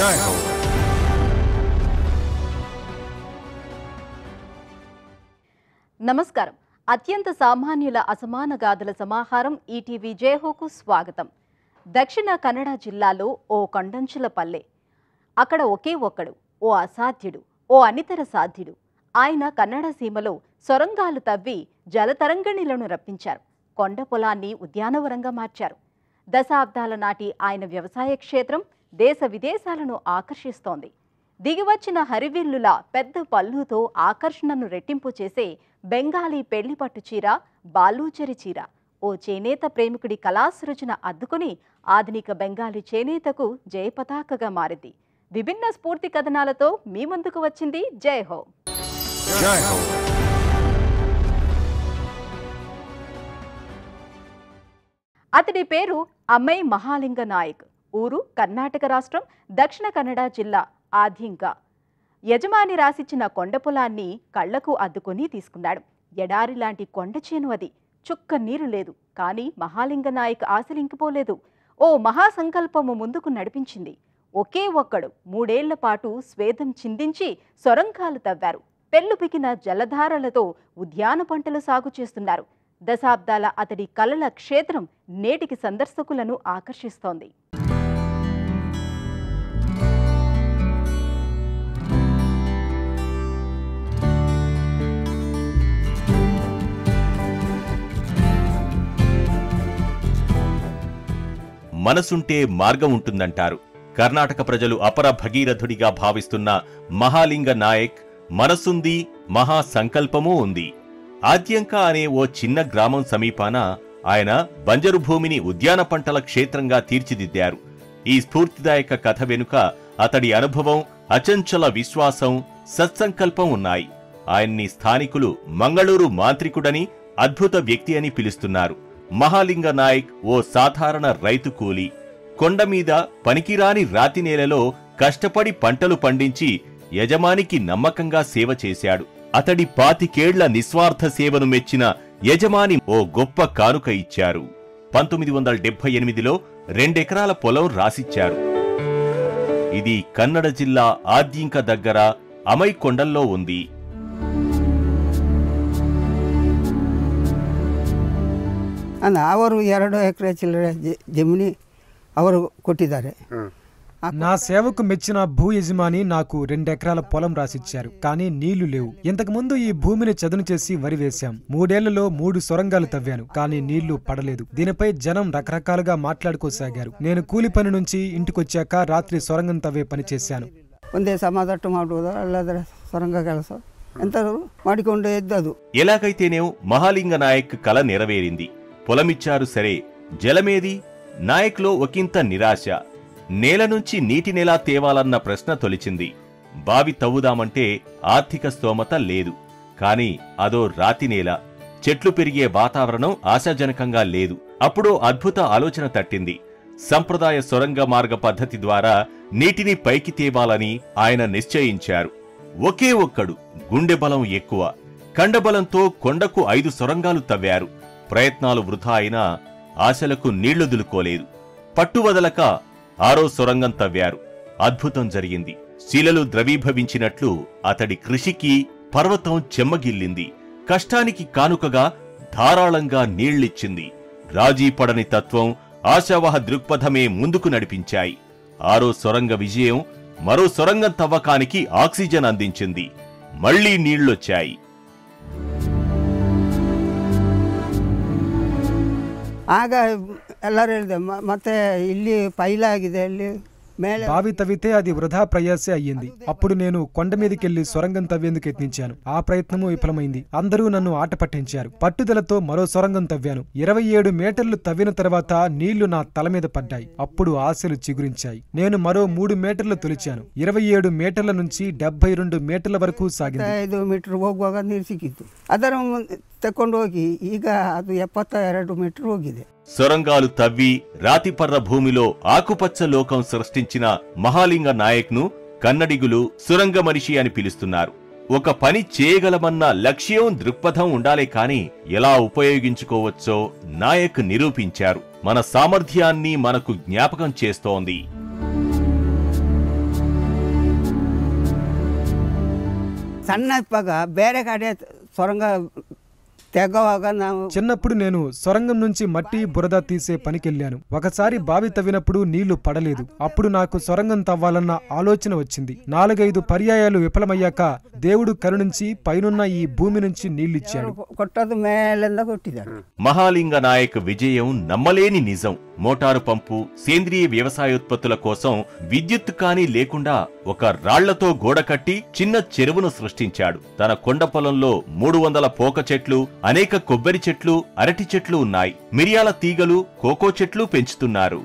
జై హో. నమస్కారం. అత్యంత సామాన్యుల అసమాన గాథల సమాహారం ఈటీవీ జయహోకు స్వాగతం. దక్షిణ కన్నడ జిల్లాలో ఓ కొండంచుల పల్లె. అక్కడ ఒకే ఒక్కడు, ఓ అసాధ్యుడు, ఓ అనితర సాధ్యుడు. ఆయన కన్నడ సీమలో సొరంగాలు తవ్వి జలతరంగిణులను రప్పించారు. కొండ పొలాన్ని ఉద్యానవనంగా మార్చారు. దశాబ్దాల నాటి ఆయన వ్యవసాయ క్షేత్రం దేశ విదేశాలను ఆకర్షిస్తోంది. దిగివచ్చిన హరివిల్లుల పెద్ద పళ్ళుతో ఆకర్షణను రెట్టింపు చేసే బెంగాలీ పెళ్లిపట్టు చీర బాలూచరి చీర ఓ చేనేత ప్రేమికుడి కళాసృజన అద్దుకుని ఆధునిక బెంగాలీ చేనేతకు జయపతాకగా మారింది. విభిన్న స్ఫూర్తి కథనాలతో మీ ముందుకు వచ్చింది జై హో. జై హో. అతడి పేరు అమ్మై మహాలింగ నాయక్. ఊరు కర్ణాటక రాష్ట్రం దక్షిణ కన్నడ జిల్లా ఆధింక. యజమాని రాసిచ్చిన కొండ పొలాన్ని కళ్లకు అద్దుకొని తీసుకున్నాడు. ఎడారి లాంటి కొండ చేను అది. చుక్క నీరు లేదు. కానీ మహాలింగ నాయక్ ఆశలింకిపోలేదు. ఓ మహాసంకల్పము ముందుకు నడిపించింది. ఒకే ఒక్కడు 3 ఏళ్ల పాటు స్వేదం చిందించి సొరంగాలు తవ్వారు. పెళ్లుపికిన జలధారలతో ఉద్యాన పంటలు సాగు చేస్తున్నారు. దశాబ్దాల అతడి కలల క్షేత్రం నేటికి సందర్శకులను ఆకర్షిస్తోంది. మనసుంటే మార్గం ఉంటుందంటారు. కర్ణాటక ప్రజలు అపర భగీరథుడిగా భావిస్తున్న మహాలింగ నాయక్ మనసుంది, మహాసంకల్పమూ ఉంది. ఆద్యంక అనే ఓ చిన్న గ్రామం సమీపాన ఆయన బంజరు భూమిని ఉద్యాన పంటల క్షేత్రంగా తీర్చిదిద్దారు. ఈ స్ఫూర్తిదాయక కథ వెనుక అతడి అనుభవం, అచంచల విశ్వాసం, సత్సంకల్పం ఉన్నాయి. ఆయన్ని స్థానికులు మంగళూరు మాంత్రికుడని, అద్భుత వ్యక్తి అని పిలుస్తున్నారు. మహాలింగ నాయక్ ఓ సాధారణ రైతు కూలి. కొండమీద పనికిరాని రాతి నేలలో కష్టపడి పంటలు పండించి యజమానికి నమ్మకంగా సేవ చేశాడు. అతడి 25 ఏళ్ల నిస్వార్థ సేవను మెచ్చిన యజమాని ఓ గొప్ప కానుక ఇచ్చారు. 1978లో 2 ఎకరాల పొలం రాసిచ్చారు. ఇది కన్నడ జిల్లా ఆద్యంక దగ్గర అమై కొండల్లో ఉంది. ಅವರು 2 ಎಕರೆ ಚಿಲ್ಲರೆ ಜಮೀನಿ ಅವರು ಕೊಟ್ಟಿದ್ದಾರೆ. నా సేవకు మెచ్చిన భూ యజమాని నాకు 2 ఎకరాల పొలం రాసిచ్చారు. కానీ నీళ్లు లేవు. ఇంతకు ముందు ఈ భూమిని చదును చేసి వరి వేశాం. 3 ఏళ్లలో 3 సొరంగాలు తవ్వాను. కానీ నీళ్లు పడలేదు. దీనిపై జనం రకరకాలుగా మాట్లాడుకోసాగారు. నేను కూలి పని నుంచి ఇంటికొచ్చాక రాత్రి సొరంగం తవ్వే పని చేశాను. ಒಂದೇ ಸಮಾದಟ್ಟು ಮಾಡುವುದ ಅಲ್ಲದ್ರೆ ಸೊರಂಗ ಕೆಲಸ ಎಂತ ಮಾಡಿಕೊಂಡು ಎದ್ದದು. ఎలాగైతేనేం మహాలింగ నాయక్ కల నెరవేరింది. పొలమిచ్చారు సరే, జలమేది? నాయక్లో ఒకంత నిరాశ. నేల నుంచి నీటినెలా తేవాలన్న ప్రశ్న తొలిచింది. బావి తవ్వుదామంటే ఆర్థిక స్తోమత లేదు. కాని అదో రాతి నేల, చెట్లు పెరిగే వాతావరణం ఆశాజనకంగా లేదు. అప్పుడో అద్భుత ఆలోచన తట్టింది. సంప్రదాయ సొరంగ మార్గ పద్ధతి ద్వారా నీటిని పైకి తేవాలని ఆయన నిశ్చయించారు. ఒకే ఒక్కడు, గుండె బలం ఎక్కువ. కండబలంతో కొండకు 5 సొరంగాలు తవ్వారు. ప్రయత్నాలు వృధా అయినా ఆశలకు నీళ్లు దులుకోలేదు. పట్టువదలక 6వ సొరంగం తవ్వారు. అద్భుతం జరిగింది. శిలలు ద్రవీభవించినట్లు అతడి కృషికి పర్వతం చెమ్మగిల్లింది. కష్టానికి కానుకగా ధారాళంగా నీళ్లిచ్చింది. రాజీపడని తత్వం, ఆశావహ దృక్పథమే ముందుకు నడిపించాయి. 6వ సొరంగ విజయం మరో సొరంగం తవ్వకానికి ఆక్సిజన్ అందించింది. మళ్లీ నీళ్లొచ్చాయి. ಆಗ ಎಲ್ಲರೂ ಹೇಳಿದೆ ಮತ್ತೆ ಇಲ್ಲಿ ಪೈಲಾಗಿದೆ ಇಲ್ಲಿ బావి తవ్వితే అది వృధా ప్రయాసే అయ్యింది. అప్పుడు నేను కొండ మీదకెళ్లి సొరంగం తవ్వేందుకు యత్నించాను. ఆ ప్రయత్నము విఫలమైంది. అందరూ నన్ను ఆట పట్టించారు. పట్టుదలతో మరో సొరంగం తవ్వాను. 27 మీటర్లు తవ్విన తర్వాత నీళ్లు నా తల మీద పడ్డాయి. అప్పుడు ఆశలు చిగురించాయి. నేను మరో 3 మీటర్లు తొలిచాను. 27 మీటర్ల నుంచి 72 మీటర్ల వరకు సాగింది. 5 మీటర్ ಹೋಗುವಾಗ ನೀರು ಸಿಕ್ಕಿತ್ತು. ಅದರ ತಕೊಂಡು ಹೋಗಿ ಈಗ ಅದು 72 మీటర్ ಹೋಗಿದೆ. సొరంగాలు తవ్వి రాతిపర్ర భూమిలో ఆకుపచ్చ లోకం సృష్టించిన మహాలింగ నాయక్ను కన్నడిగులు సురంగ మనిషి అని పిలుస్తున్నారు. ఒక పని చేయగలమన్న లక్ష్యం, దృక్పథం ఉండాలే కాని ఎలా ఉపయోగించుకోవచ్చో నాయక్ నిరూపించారు. మన సామర్థ్యాన్ని మనకు జ్ఞాపకం చేస్తోంది. ಸಣ್ಣ ಇಪ್ಪಾಗ ಬೇರೆ ಕಡೆ ಸೊರಂಗ తెగవగా చిన్నప్పుడు నేను సొరంగం నుంచి మట్టి బురద తీసే పనికెళ్ళాను. ఒకసారి బావి తవ్వినప్పుడు నీళ్లు పడలేదు. అప్పుడు నాకు సొరంగం తవ్వాలన్న ఆలోచన వచ్చింది. 4-5 పర్యాయాలు విఫలమయ్యాక దేవుడు కరుణించి పైనున్న ఈ భూమి నుంచి నీళ్లిచ్చాడు. కొట్టదు మేలంద కొట్టిదారు. మహాలింగ నాయక్ విజయం నమ్మలేని నిజం. మోటారు పంపు, సేంద్రియ వ్యవసాయోత్పత్తుల కోసం విద్యుత్ కానీ లేకుండా ఒక రాళ్లతో గోడ కట్టి చిన్న చెరువును సృష్టించాడు. తన కొండ పొలంలో 300 పోక చెట్లు, అనేక కొబ్బరి చెట్లు, అరటి చెట్లు ఉన్నాయి. మిరియాల తీగలు, కోకో చెట్లు పెంచుతున్నారు.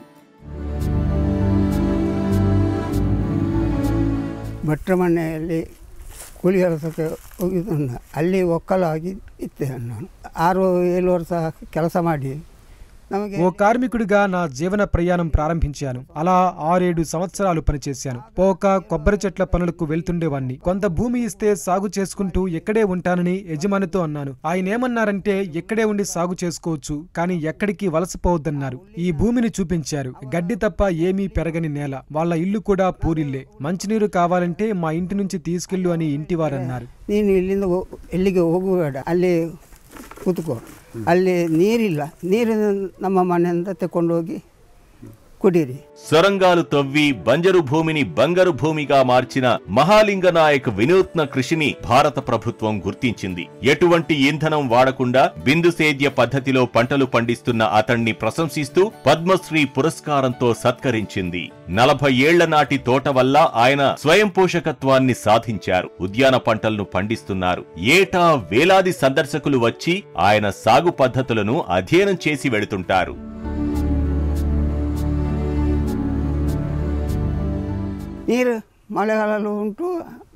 ಭಟ್ರಮನೆಯಲ್ಲಿ ಕೂಲಿ ಕೆಲಸಕ್ಕೆ ಹೋಗಿದ್ದ. ಅಲ್ಲಿ ಒಕ್ಕಲಾಗಿ ಇದ್ದೆ ನಾನು. 6-7 ವರ್ಷ ಕೆಲಸ ಮಾಡಿ ఓ కార్మికుడిగా నా జీవన ప్రయాణం ప్రారంభించాను. అలా 6-7 సంవత్సరాలు పనిచేశాను. పోక కొబ్బరి చెట్ల పనులకు వెళ్తుండేవాణ్ణి. కొంత భూమి ఇస్తే సాగు చేసుకుంటూ ఎక్కడే ఉంటానని యజమానితో అన్నాను. ఆయన ఏమన్నారంటే ఎక్కడే ఉండి సాగు చేసుకోవచ్చు, కానీ ఎక్కడికి వలసపోవద్దన్నారు. ఈ భూమిని చూపించారు. గడ్డి తప్ప ఏమీ పెరగని నేల. వాళ్ళ ఇల్లు కూడా పూరిల్లే. మంచినీరు కావాలంటే మా ఇంటి నుంచి తీసుకెళ్ళు అని ఇంటివారన్నారు. నేను ఇల్లింದ ఎల్లిಗೆ ಹೋಗಬೇಡ, ಅಲ್ಲಿ ಕೂತ್ಕೋ, ಅಲ್ಲಿ ನೀರಿಲ್ಲ, ನೀರು ನಮ್ಮ ಮನೆಯಿಂದ ತಗೊಂಡೋಗಿ కుడిరి. సొరంగాలు తవ్వి బంజరు భూమిని బంగారు భూమిగా మార్చిన మహాలింగ నాయక్ వినూత్న కృషిని భారత ప్రభుత్వం గుర్తించింది. ఎటువంటి ఇంధనం వాడకుండా బిందు సేద్య పద్ధతిలో పంటలు పండిస్తున్న అతణ్ణి ప్రశంసిస్తూ పద్మశ్రీ పురస్కారంతో సత్కరించింది. 40 ఏళ్ల నాటి తోట వల్ల ఆయన స్వయం పోషకత్వాన్ని సాధించారు. ఉద్యాన పంటలను పండిస్తున్నారు. ఏటా వేలాది సందర్శకులు వచ్చి ఆయన సాగు పద్ధతులను అధ్యయనం చేసి వెళుతుంటారు. ನೀರು ಮಳೆಗಾಲಲ್ಲೂ ಉಂಟು,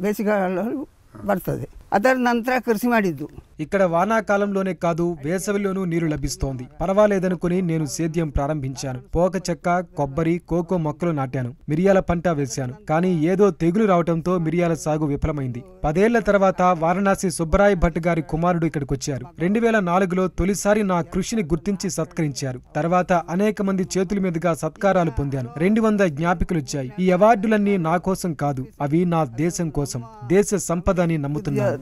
ಬೇಸಿಗೆಗಾಲಲ್ಲೂ ಬರ್ತದೆ. ಅದರ ನಂತರ ಕೃಷಿ ಮಾಡಿದ್ದು. ఇక్కడ వానాకాలంలోనే కాదు, వేసవిలోనూ నీరు లభిస్తోంది. పర్వాలేదనుకుని నేను సేద్యం ప్రారంభించాను. పోక చెక్క, కొబ్బరి, కోకో మొక్కలు నాటాను. మిరియాల పంట వేశాను. కానీ ఏదో తెగులు రావడంతో మిరియాల సాగు విఫలమైంది. 10 ఏళ్ల తర్వాత వారణాసి సుబ్బరాయ్ భట్ గారి కుమారుడు ఇక్కడికొచ్చారు. 2004లో తొలిసారి నా కృషిని గుర్తించి సత్కరించారు. తర్వాత అనేక మంది చేతుల మీదుగా సత్కారాలు పొందాను. 200 జ్ఞాపికలొచ్చాయి. ఈ అవార్డులన్నీ నా కోసం కాదు, అవి నా దేశం కోసం, దేశ సంపద అని నమ్ముతున్నాను.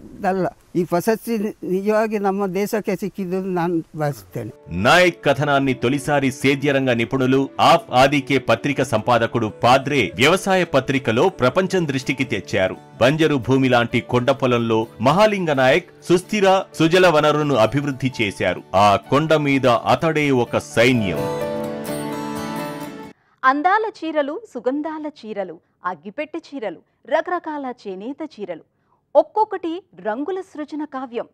ఈ ప్రశస్తి నిజವಾಗಿ ನಮ್ಮ దేశಕ್ಕೆ సిక్కిದ್ದು ನಾನು భావిస్తేనే. నాయక్ కథనాన్ని తొలిసారి సేద్యరంగ నిపుణులు ఆప్ ఆదికే పత్రిక సంపాదకుడు పాద్రే వ్యవసాయ పత్రికలో ప్రపంచం దృష్టికి తెచ్చారు. బంజరు భూమి లాంటి కొండ పొలంలో మహాలింగ నాయక్ సుస్థిర సుజల వనరును అభివృద్ధి చేశారు. ఆ కొండ మీద అతడే ఒక సైన్యం. అందాల చీరలు, సుగంధాల చీరలు, అగ్గిపెట్టె చీరలు, రకరకాల చేనేత చీరలు, ఒక్కొక్కటి రంగుల సృజన కావ్యం.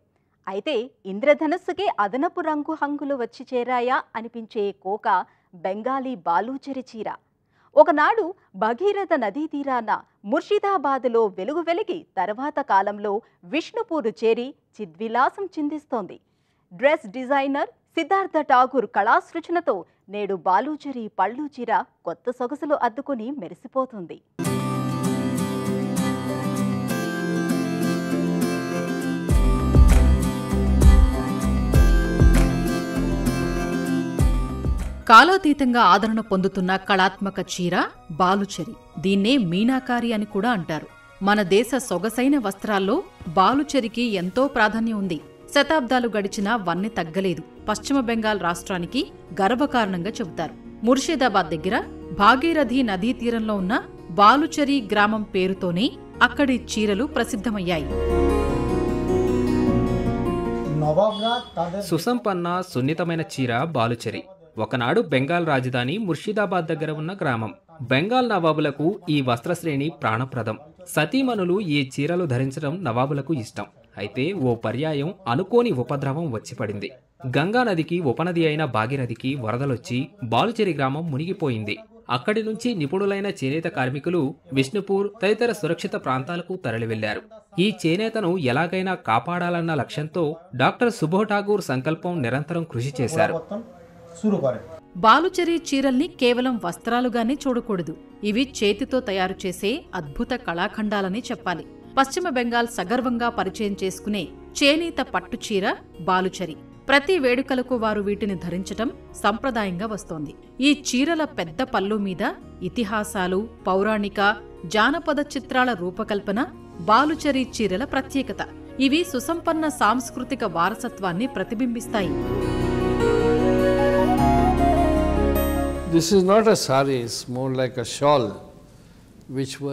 అయితే ఇంద్రధనస్సుకే అదనపు రంగు హంగులు వచ్చి చేరాయా అనిపించే కోక బెంగాలీ బాలూచరి చీర. ఒకనాడు భగీరథ నదీ తీరాన ముర్షిదాబాదులో వెలుగు వెలిగి తర్వాత కాలంలో విష్ణుపూరు చేరి చిద్విలాసం చిందిస్తోంది. డ్రెస్ డిజైనర్ సిద్ధార్థ ఠాగూర్ కళాసృజనతో నేడు బాలూచరి పళ్ళు చీర కొత్త సొగసులు అద్దుకుని మెరిసిపోతుంది. కాలాతీతంగా ఆదరణ పొందుతున్న కళాత్మక చీర బాలుచరి. దీన్నే మీనాకారి అని కూడా అంటారు. మన దేశ సొగసైన వస్త్రాల్లో బాలుచరికి ఎంతో ప్రాధాన్యం ఉంది. శతాబ్దాలు గడిచినా వన్నె తగ్గలేదు. పశ్చిమ బెంగాల్ రాష్ట్రానికి గర్వకారణంగా చెబుతారు. ముర్షిదాబాద్ దగ్గర భాగీరథి నదీ తీరంలో ఉన్న బాలుచరి గ్రామం పేరుతోనే అక్కడి చీరలు ప్రసిద్ధమయ్యాయి. సుసంపన్న సున్నితమైన చీర బాలుచరి. ఒకనాడు బెంగాల్ రాజధాని ముర్షిదాబాద్ దగ్గర ఉన్న గ్రామం. బెంగాల్ నవాబులకు ఈ వస్త్రశ్రేణి ప్రాణప్రదం. సతీమణులు ఈ చీరలు ధరించడం నవాబులకు ఇష్టం. అయితే ఓ పర్యాయం అనుకోని ఉపద్రవం వచ్చిపడింది. గంగానదికి ఉపనది అయిన భాగీరథికి వరదలొచ్చి బాలుచరి గ్రామం మునిగిపోయింది. అక్కడి నుంచి నిపుణులైన చేనేత కార్మికులు విష్ణుపూర్ తదితర సురక్షిత ప్రాంతాలకు తరలివెళ్లారు. ఈ చేనేతను ఎలాగైనా కాపాడాలన్న లక్ష్యంతో డాక్టర్ సుబోధ్ ఠాగూర్ సంకల్పం నిరంతరం కృషి చేశారు. బాలుచరి చీరల్ని కేవలం వస్త్రాలుగానే చూడకూడదు. ఇవి చేతితో తయారు చేసే అద్భుత కళాఖండాలని చెప్పాలి. పశ్చిమ బెంగాల్ సగర్వంగా పరిచయం చేసుకునే చేనేత పట్టు చీర బాలుచరి. ప్రతి వేడుకలకు వారు వీటిని ధరించటం సంప్రదాయంగా వస్తోంది. ఈ చీరల పెద్ద పళ్ళు మీద ఇతిహాసాలు, పౌరాణిక, జానపద చిత్రాల రూపకల్పన బాలుచరి చీరల ప్రత్యేకత. ఇవి సుసంపన్న సాంస్కృతిక వారసత్వాన్ని ప్రతిబింబిస్తాయి. This is not a sari, it's more like a shawl.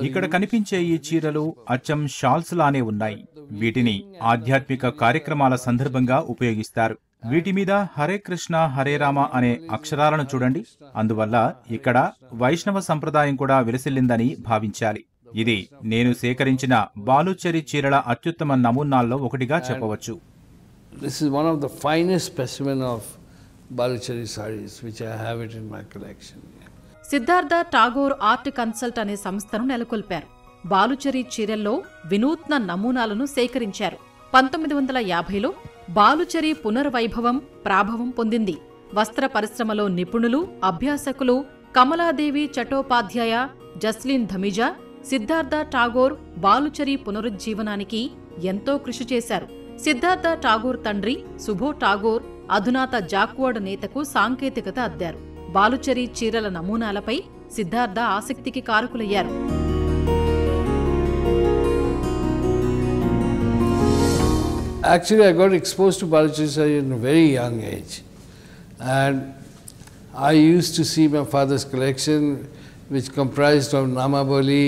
ఇక్కడ కనిపించే ఈ చీరలు అచ్చం షాల్స్ లానే ఉన్నాయి. వీటిని ఆధ్యాత్మిక కార్యక్రమాల సందర్భంగా ఉపయోగిస్తారు. వీటి మీద హరే కృష్ణ హరే రామ అనే అక్షరాలను చూడండి. అందువల్ల ఇక్కడ వైష్ణవ సంప్రదాయం కూడా విలసిల్లిందని భావించాలి. ఇది నేను సేకరించిన బాలుచరి చీరల అత్యుత్తమ నమూనాల్లో ఒకటిగా చెప్పవచ్చు. This is one of the finest specimen of Baluchari sarees which I have it in my collection. Siddhartha Tagore art consult అనే సంస్థను నెలకొల్పారు. బాలుచరి చీరల్లో వినూత్న నమూనాలను సేకరించారు. 1950లో బాలుచరి పునర్వైభవం ప్రాభవం పొందింది. వస్త్ర పరిశ్రమలో నిపుణులు, అభ్యాసకులు కమలాదేవి చటోపాధ్యాయ, జస్లీన్ ధమిజా, సిద్ధార్థ ఠాగూర్ బాలుచరి పునరుజ్జీవనానికి ఎంతో కృషి చేశారు. సిద్ధార్థ ఠాగూర్ తండ్రి సుభో ఠాగూర్ అధునాత జాక్వర్డ్ నేతకు సాంకేతికత అద్దారు. బాలుచరి చీరల నమూనాలపై Siddhartha ఆసక్తికి కారకులయ్యారు. Actually, I got exposed to Baluchari saree in a very young age. And I used to see my father's collection, which comprised of Namabali.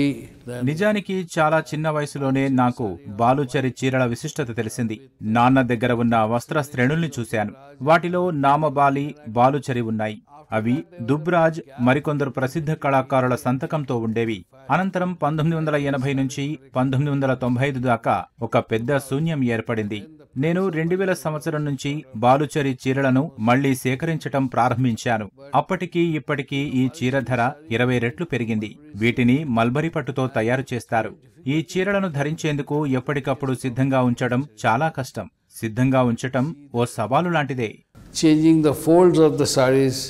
నిజానికి చాలా చిన్న వయసులోనే నాకు బాలుచరి చీరల విశిష్టత తెలిసింది. నాన్న దగ్గర ఉన్న వస్త్ర శ్రేణుల్ని చూశాను. వాటిలో నామబాలి, బాలుచరి ఉన్నాయి. అవి దుబ్రాజ్ మరికొందరు ప్రసిద్ధ కళాకారుల సంతకంతో ఉండేవి. అనంతరం 1980 నుంచి 1995 దాకా ఒక పెద్ద శూన్యం ఏర్పడింది. నేను 2000 సంవత్సరం నుంచి బాలుచరి చీరలను మళ్లీ సేకరించటం ప్రారంభించాను. అప్పటికీ ఇప్పటికీ ఈ చీర ధర 20 రెట్లు పెరిగింది. వీటిని మల్బరీ పట్టుతో తయారు చేస్తారు. ఈ చీరలను ధరించేందుకు ఎప్పటికప్పుడు సిద్ధంగా ఉంచడం చాలా కష్టం. సిద్ధంగా ఉంచటం ఓ సవాలు లాంటిదే. Changing the folds of the sarees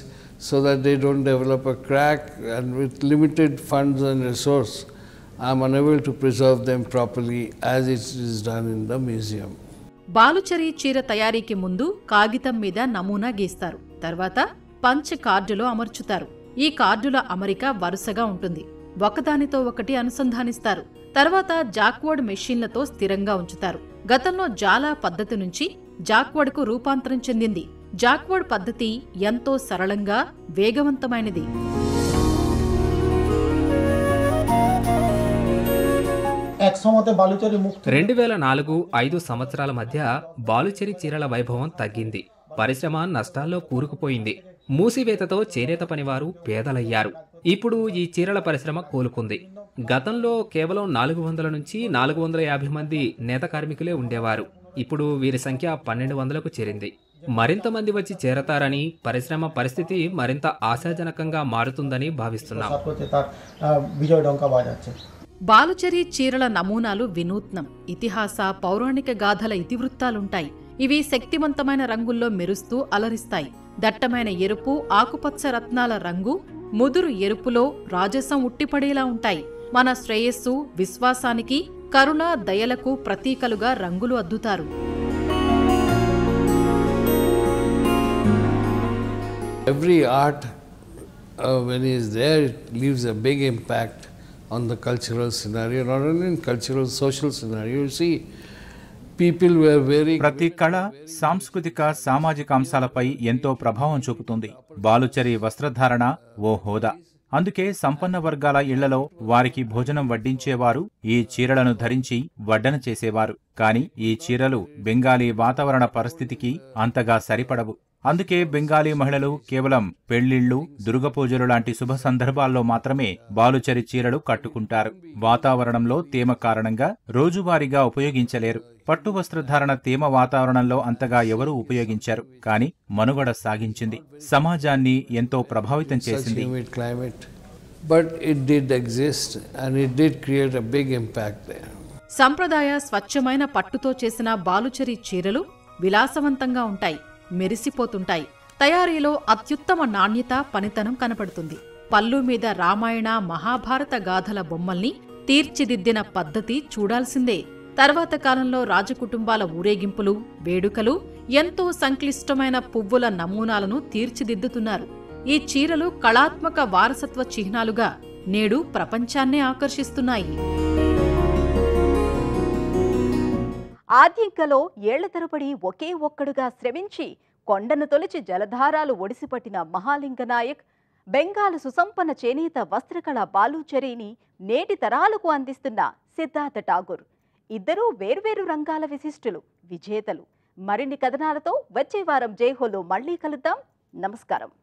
so that they don't develop a crack, and with limited funds and resource, I am unable to preserve them properly as it is done in the museum. బాలుచరి చీర తయారీకి ముందు కాగితం మీద నమూనా గీస్తారు. తర్వాత punch కార్డులో అమర్చుతారు. ఈ కార్డుల అమరిక వరుసగా ఉంటుంది. ఒకదానితో ఒకటి అనుసంధానిస్తారు. తర్వాత జాక్వర్డ్ మెషీన్లతో స్థిరంగా ఉంచుతారు. గతంలో జాలా పద్ధతి నుంచి జాక్వర్డ్కు రూపాంతరం చెందింది. జాక్వర్డ్ పద్ధతి ఎంతో సరళంగా, వేగవంతమైనది. 2004-05 సంవత్సరాల మధ్య బాలుచరి చీరల వైభవం తగ్గింది. పరిశ్రమ నష్టాల్లో కూరుకుపోయింది. మూసివేతతో చేనేత పనివారు పేదలయ్యారు. ఇప్పుడు ఈ చీరల పరిశ్రమ కోలుకుంది. గతంలో కేవలం 400 నుంచి 450 మంది నేత కార్మికులే ఉండేవారు. ఇప్పుడు వీరి సంఖ్య 1200కు చేరింది. మరింత మంది వచ్చి చేరతారని, పరిశ్రమ పరిస్థితి మరింత ఆశాజనకంగా మారుతుందని భావిస్తున్నాం. బాలుచరి చీరల నమూనాలు వినూత్నం. ఇతిహాస, పౌరాణిక గాథల ఇతివృత్తాలుంటాయి. ఇవి శక్తివంతమైన రంగుల్లో మెరుస్తూ అలరిస్తాయి. దట్టమైన ఎరుపు, ఆకుపచ్చ రత్నాల రంగు, ముదురు ఎరుపులో రాజసం ఉట్టిపడేలా ఉంటాయి. మన శ్రేయస్సు, విశ్వాసానికి, కరుణ, దయలకు ప్రతీకలుగా రంగులు అద్దుతారు. Every art, when it is there, it leaves a big impact on the cultural scenario, not only in cultural, social scenario. You see, people were very... ప్రతి కళ సాంస్కృతిక, సామాజిక అంశాలపై ఎంతో ప్రభావం చూపుతుంది. బాలుచరి వస్త్రధారణ ఓ హోదా. అందుకే సంపన్న వర్గాల ఇళ్లలో వారికి భోజనం వడ్డించేవారు ఈ చీరలను ధరించి వడ్డన చేసేవారు. కాని ఈ చీరలు బెంగాలీ వాతావరణ పరిస్థితికి అంతగా సరిపడవు. అందుకే బెంగాలీ మహిళలు కేవలం పెళ్లిళ్లు, దుర్గపూజలు లాంటి శుభ సందర్భాల్లో మాత్రమే బాలుచరి చీరలు కట్టుకుంటారు. వాతావరణంలో తేమ కారణంగా రోజువారీగా ఉపయోగించలేరు. పట్టు వస్త్రధారణ తేమ వాతావరణంలో అంతగా ఎవరూ ఉపయోగించారు. కాని మనుగడ సాగించింది. సమాజాన్ని ఎంతో ప్రభావితం చేసింది. సంప్రదాయ స్వచ్ఛమైన పట్టుతో చేసిన బాలుచరి చీరలు విలాసవంతంగా ఉంటాయి, మెరిసిపోతుంటాయి. తయారీలో అత్యుత్తమ నాణ్యత, పనితనం కనపడుతుంది. పల్లు మీద రామాయణ, మహాభారత గాథల బొమ్మల్ని తీర్చిదిద్దిన పద్ధతి చూడాల్సిందే. తర్వాత కాలంలో రాజకుటుంబాల ఊరేగింపులు, వేడుకలు ఎంతో సంక్లిష్టమైన పువ్వుల నమూనాలను తీర్చిదిద్దుతున్నారు. ఈ చీరలు కళాత్మక వారసత్వ చిహ్నాలుగా నేడు ప్రపంచాన్నే ఆకర్షిస్తున్నాయి. ఆద్యంకలో ఏళ్ల తరబడి ఒకే ఒక్కడుగా శ్రమించి కొండను తొలిచి జలధారాలు ఒడిసిపట్టిన మహాలింగ నాయక్, బెంగాల్ సుసంపన్న చేనేత వస్త్రకళ బాలుచరిని నేటి తరాలకు అందిస్తున్న సిద్ధార్థ ఠాగూర్. ఇద్దరూ వేర్వేరు రంగాల విశిష్టులు, విజేతలు. మరిన్ని కథనాలతో వచ్చే వారం జైహోలో మళ్ళీ కలుద్దాం. నమస్కారం.